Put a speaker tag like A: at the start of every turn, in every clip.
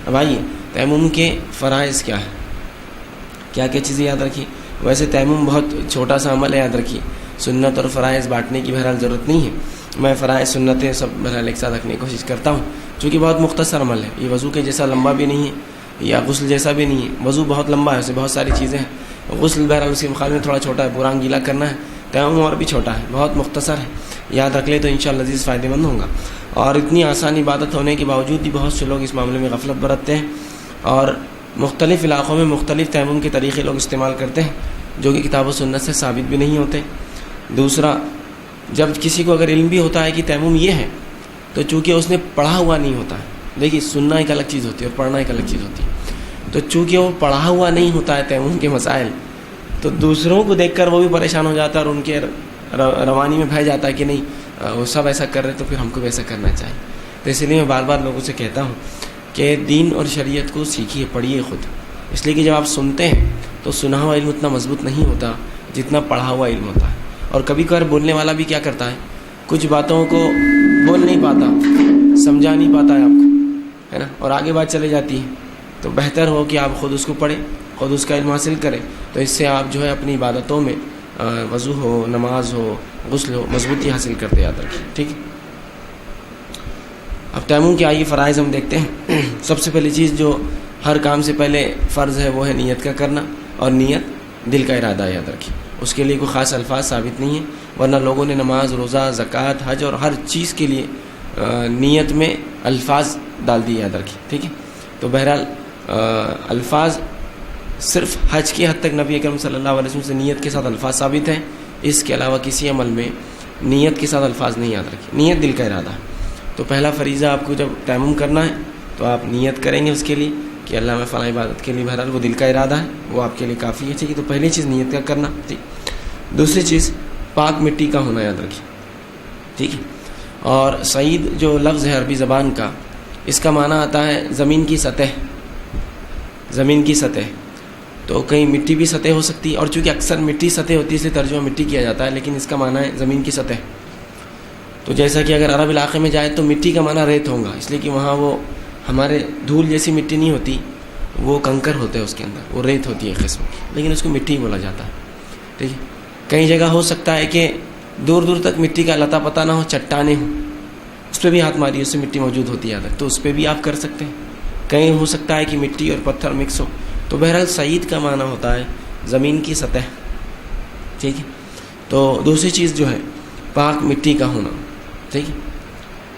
A: اب آئیے تیمم کے فرائض کیا ہے، کیا کیا چیزیں یاد رکھی. ویسے تیمم بہت چھوٹا سا عمل ہے، یاد رکھیے. سنت اور فرائض بانٹنے کی بہرحال ضرورت نہیں ہے. میں فرائض سنتیں سب بہرحال ایک ساتھ رکھنے کی کوشش کرتا ہوں، چونکہ بہت مختصر عمل ہے. یہ وضو کے جیسا لمبا بھی نہیں ہے یا غسل جیسا بھی نہیں ہے. وضو بہت لمبا ہے، اسے بہت ساری چیزیں ہیں. غسل بہرحال اس کے مقابلے میں تھوڑا چھوٹا ہے، پورا گیلا کرنا ہے. تیمم اور بھی چھوٹا ہے، بہت مختصر ہے. یاد رکھ لے تو انشاءاللہ عزیز فائدہ مند ہوگا. اور اتنی آسان عبادت ہونے کے باوجود بھی بہت سے لوگ اس معاملے میں غفلت برتتے ہیں، اور مختلف علاقوں میں مختلف تیمم کے طریقے لوگ استعمال کرتے ہیں، جو کہ کتاب و سنت سے ثابت بھی نہیں ہوتے. دوسرا، جب کسی کو اگر علم بھی ہوتا ہے کہ تیمم یہ ہے، تو چونکہ اس نے پڑھا ہوا نہیں ہوتا ہے. دیکھیے سننا ایک الگ چیز ہوتی ہے اور پڑھنا ایک الگ چیز ہوتی ہے. تو چونکہ وہ پڑھا ہوا نہیں ہوتا ہے تیمم کے مسائل، تو دوسروں کو دیکھ کر وہ بھی پریشان ہو جاتا ہے، اور ان کے روانی میں بھائی جاتا ہے کہ نہیں وہ سب ایسا کر رہے تو پھر ہم کو بھی ایسا کرنا چاہیے. تو اس لیے میں بار بار لوگوں سے کہتا ہوں کہ دین اور شریعت کو سیکھیے، پڑھیے خود. اس لیے کہ جب آپ سنتے ہیں تو سنا ہوا علم اتنا مضبوط نہیں ہوتا جتنا پڑھا ہوا علم ہوتا ہے. اور کبھی کبھار بولنے والا بھی کیا کرتا ہے، کچھ باتوں کو بول نہیں پاتا، سمجھا نہیں پاتا ہے آپ کو، ہے نا، اور آگے بات چلے جاتی ہے. تو بہتر ہو کہ آپ خود اس کو پڑھیں، خود اس کا علم حاصل کریں. تو اس سے آپ جو ہے اپنی عبادتوں میں وضو ہو، نماز ہو، غسل ہو، مضبوطی حاصل کرتے. یاد رکھیں، ٹھیک ہے. اب تیمم کے آئیے فرائض ہم دیکھتے ہیں. سب سے پہلی چیز جو ہر کام سے پہلے فرض ہے وہ ہے نیت کا کرنا، اور نیت دل کا ارادہ. یاد رکھیں، اس کے لیے کوئی خاص الفاظ ثابت نہیں ہیں، ورنہ لوگوں نے نماز، روزہ، زکوٰۃ، حج اور ہر چیز کے لیے نیت میں الفاظ ڈال دیے. یاد رکھیں، ٹھیک ہے. تو بہرحال الفاظ صرف حج کی حد تک نبی اکرم صلی اللہ علیہ وسلم سے نیت کے ساتھ الفاظ ثابت ہیں. اس کے علاوہ کسی عمل میں نیت کے ساتھ الفاظ نہیں. یاد رکھیں، نیت دل کا ارادہ ہے. تو پہلا فریضہ آپ کو جب تیمم کرنا ہے تو آپ نیت کریں گے اس کے لیے کہ اللہ میں فلاں عبادت کے لیے، بہرحال وہ دل کا ارادہ ہے، وہ آپ کے لیے کافی ہے. ٹھیک ہے، تو پہلی چیز نیت کا کرنا. ٹھیک. دوسری چیز پاک مٹی کا ہونا. یاد رکھیں، ٹھیک ہے. اور سعید جو لفظ ہے عربی زبان کا، اس کا معنی آتا ہے زمین کی سطح. زمین کی سطح، تو کہیں مٹی بھی سطح ہو سکتی ہے، اور چونکہ اکثر مٹی سطح ہوتی ہے اس لیے ترجمہ مٹی کیا جاتا ہے، لیکن اس کا معنی ہے زمین کی سطح. تو جیسا کہ اگر عرب علاقے میں جائے تو مٹی کا معنی ریت ہوگا، اس لیے کہ وہاں وہ ہمارے دھول جیسی مٹی نہیں ہوتی، وہ کنکر ہوتے ہیں اس کے اندر، وہ ریت ہوتی ہے ایک قسم کی، لیکن اس کو مٹی بولا جاتا ہے. ٹھیک ہے. کئی جگہ ہو سکتا ہے کہ دور دور تک مٹی کا لتا پتہ نہ ہو، چٹانیں ہوں، اس پہ بھی ہاتھ ماری، اس سے مٹی موجود ہوتی ہے، تو اس پہ بھی آپ کر سکتے ہیں. کہیں ہو سکتا ہے کہ مٹی اور پتھر مکس ہو. تو بہرحال سعید کا معنی ہوتا ہے زمین کی سطح. ٹھیک ہے. تو دوسری چیز جو ہے پاک مٹی کا ہونا. ٹھیک ہے،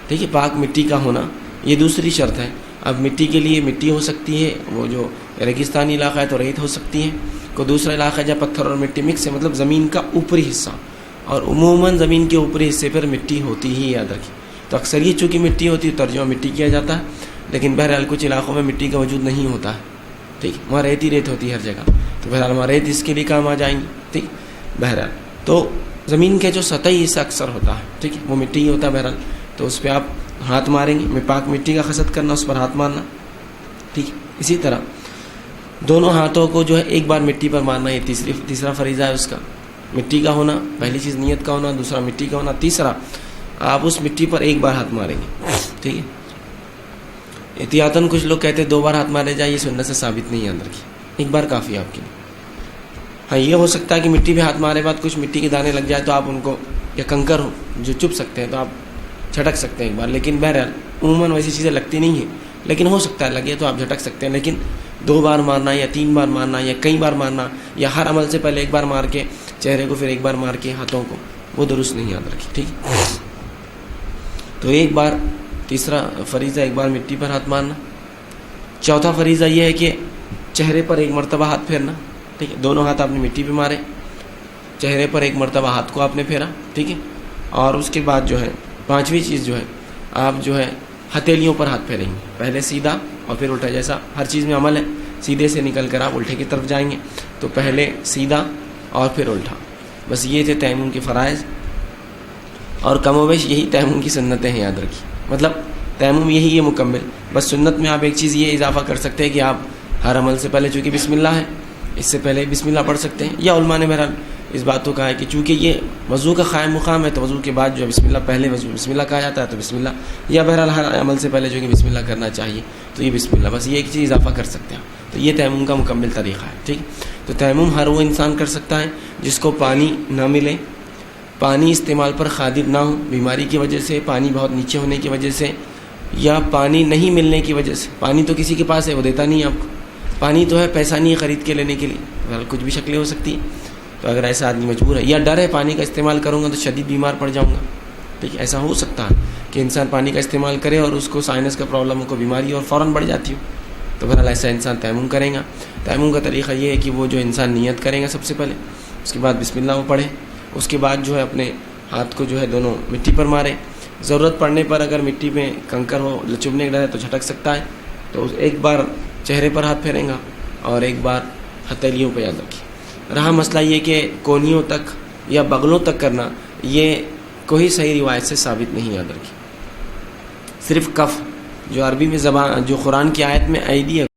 A: ٹھیک ہے، پاک مٹی کا ہونا یہ دوسری شرط ہے. اب مٹی کے لیے مٹی ہو سکتی ہے، وہ جو ریگستانی علاقہ ہے تو ریت ہو سکتی ہے، کوئی دوسرا علاقہ ہے جہاں پتھر اور مٹی مکس ہے، مطلب زمین کا اوپری حصہ. اور عموماً زمین کے اوپری حصے پر مٹی ہوتی ہی. یاد رکھیں. تو اکثر یہ چونکہ مٹی ہوتی ہے ترجمہ مٹی کیا جاتا ہے، لیکن بہرحال کچھ علاقوں میں مٹی کا وجود نہیں ہوتا ہے. ٹھیک، وہاں ریت ہی ریت ہوتی ہے ہر جگہ، تو بہرحال وہاں ریت اس کے لیے کام آ جائیں گی. ٹھیک. بہرحال تو زمین کے جو سطحی حصہ اکثر ہوتا ہے، ٹھیک ہے، وہ مٹی ہی ہوتا ہے. بہرحال تو اس پہ آپ ہاتھ ماریں گے، میں پاک مٹی کا قصد کرنا، اس پر ہاتھ مارنا. ٹھیک. اسی طرح دونوں ہاتھوں کو جو ہے ایک بار مٹی پر مارنا، یہ تیسرا فریضہ ہے اس کا. مٹی کا ہونا، پہلی چیز نیت کا ہونا، دوسرا مٹی کا ہونا، تیسرا آپ اس مٹی پر ایک بار ہاتھ ماریں گے. ٹھیک ہے. احتیاطاً کچھ لوگ کہتے ہیں 2 بار ہاتھ مارے جائے، یہ سنت سے ثابت نہیں ہے. اندر کی ایک بار کافی ہے آپ کے لیے. ہاں، یہ ہو سکتا ہے کہ مٹی پہ ہاتھ مارے بعد کچھ مٹی کے دانے لگ جائے تو آپ ان کو، یا کنکر ہو جو چپ سکتے ہیں تو آپ جھٹک سکتے ہیں ایک بار. لیکن بہرحال عموماً ویسی چیزیں لگتی نہیں ہیں، لیکن ہو سکتا ہے لگے تو آپ جھٹک سکتے ہیں. لیکن 2 بار مارنا یا 3 بار مارنا یا کئی بار مارنا، یا ہر عمل سے پہلے ایک بار مار کے چہرے کو، پھر ایک بار مار کے ہاتھوں کو، وہ درست نہیں. یاد رکھیں. ٹھیک. تو ایک بار تیسرا فریضہ ایک بار مٹی پر ہاتھ مارنا. چوتھا فریضہ یہ ہے کہ چہرے پر ایک مرتبہ ہاتھ پھیرنا. ٹھیک ہے. دونوں ہاتھ آپ نے مٹی پہ مارے، چہرے پر ایک مرتبہ ہاتھ کو آپ نے پھیرا. ٹھیک ہے. اور اس کے بعد جو ہے پانچویں چیز جو ہے آپ جو ہے ہتھیلیوں پر ہاتھ پھیریں گے. پہلے سیدھا اور پھر الٹا، جیسا ہر چیز میں عمل ہے، سیدھے سے نکل کر آپ الٹے کی طرف جائیں گے. تو پہلے سیدھا اور پھر الٹا. بس یہ تھے تیمم کے فرائض، اور کم و بیش یہی تیمم کی سنتیں ہیں. یاد رکھیے، مطلب تیمم یہی ہے مکمل. بس سنت میں آپ ایک چیز یہ اضافہ کر سکتے ہیں کہ آپ ہر عمل سے پہلے چونکہ بسم اللہ ہے، اس سے پہلے بسم اللہ پڑھ سکتے ہیں، یا علماء نے بہرحال اس بات کو کہا ہے کہ چونکہ یہ وضو کا قائم مقام ہے تو وضو کے بعد جو ہے بسم اللہ، پہلے وضو بسم اللہ کہا جاتا ہے تو بسم اللہ، یا بہرحال ہر عمل سے پہلے جو ہے کہ بسم اللہ کرنا چاہیے، تو یہ بسم اللہ، بس یہ ایک چیز اضافہ کر سکتے ہیں. تو یہ تیمم کا مکمل طریقہ ہے. ٹھیک. تو تیمم ہر وہ انسان کر سکتا ہے جس کو پانی نہ ملے، پانی استعمال پر قادر نہ ہو، بیماری کی وجہ سے، پانی بہت نیچے ہونے کی وجہ سے، یا پانی نہیں ملنے کی وجہ سے. پانی تو کسی کے پاس ہے، وہ دیتا نہیں ہے آپ کو، پانی تو ہے، پیسہ نہیں ہے خرید کے لینے کے لیے، بہرحال کچھ بھی شکلیں ہو سکتی ہیں. تو اگر ایسا آدمی مجبور ہے، یا ڈر ہے پانی کا استعمال کروں گا تو شدید بیمار پڑ جاؤں گا، ٹھیک، ایسا ہو سکتا ہے کہ انسان پانی کا استعمال کرے اور اس کو سائنس کا پرابلم ہو، کو بیماری اور فوراً بڑھ جاتی ہو، تو بہرحال ایسا انسان تیمم کرے گا. تیمم کا طریقہ یہ ہے کہ وہ جو انسان نیت کرے گا سب سے پہلے، اس کے بعد بسم اللہ وہ پڑھے، اس کے بعد جو ہے اپنے ہاتھ کو جو ہے دونوں مٹی پر مارے. ضرورت پڑنے پر اگر مٹی میں کنکر ہو، چبھنے کا ڈر ہے تو جھٹک سکتا ہے، تو ایک بار چہرے پر ہاتھ پھیریں گا اور ایک بار ہتھیلیوں پہ. یاد رکھیے رہا مسئلہ یہ کہ کونیوں تک یا بغلوں تک کرنا، یہ کوئی صحیح روایت سے ثابت نہیں. یاد رکھیے صرف کف، جو عربی میں زبان، جو قرآن کی آیت میں ایدی ہے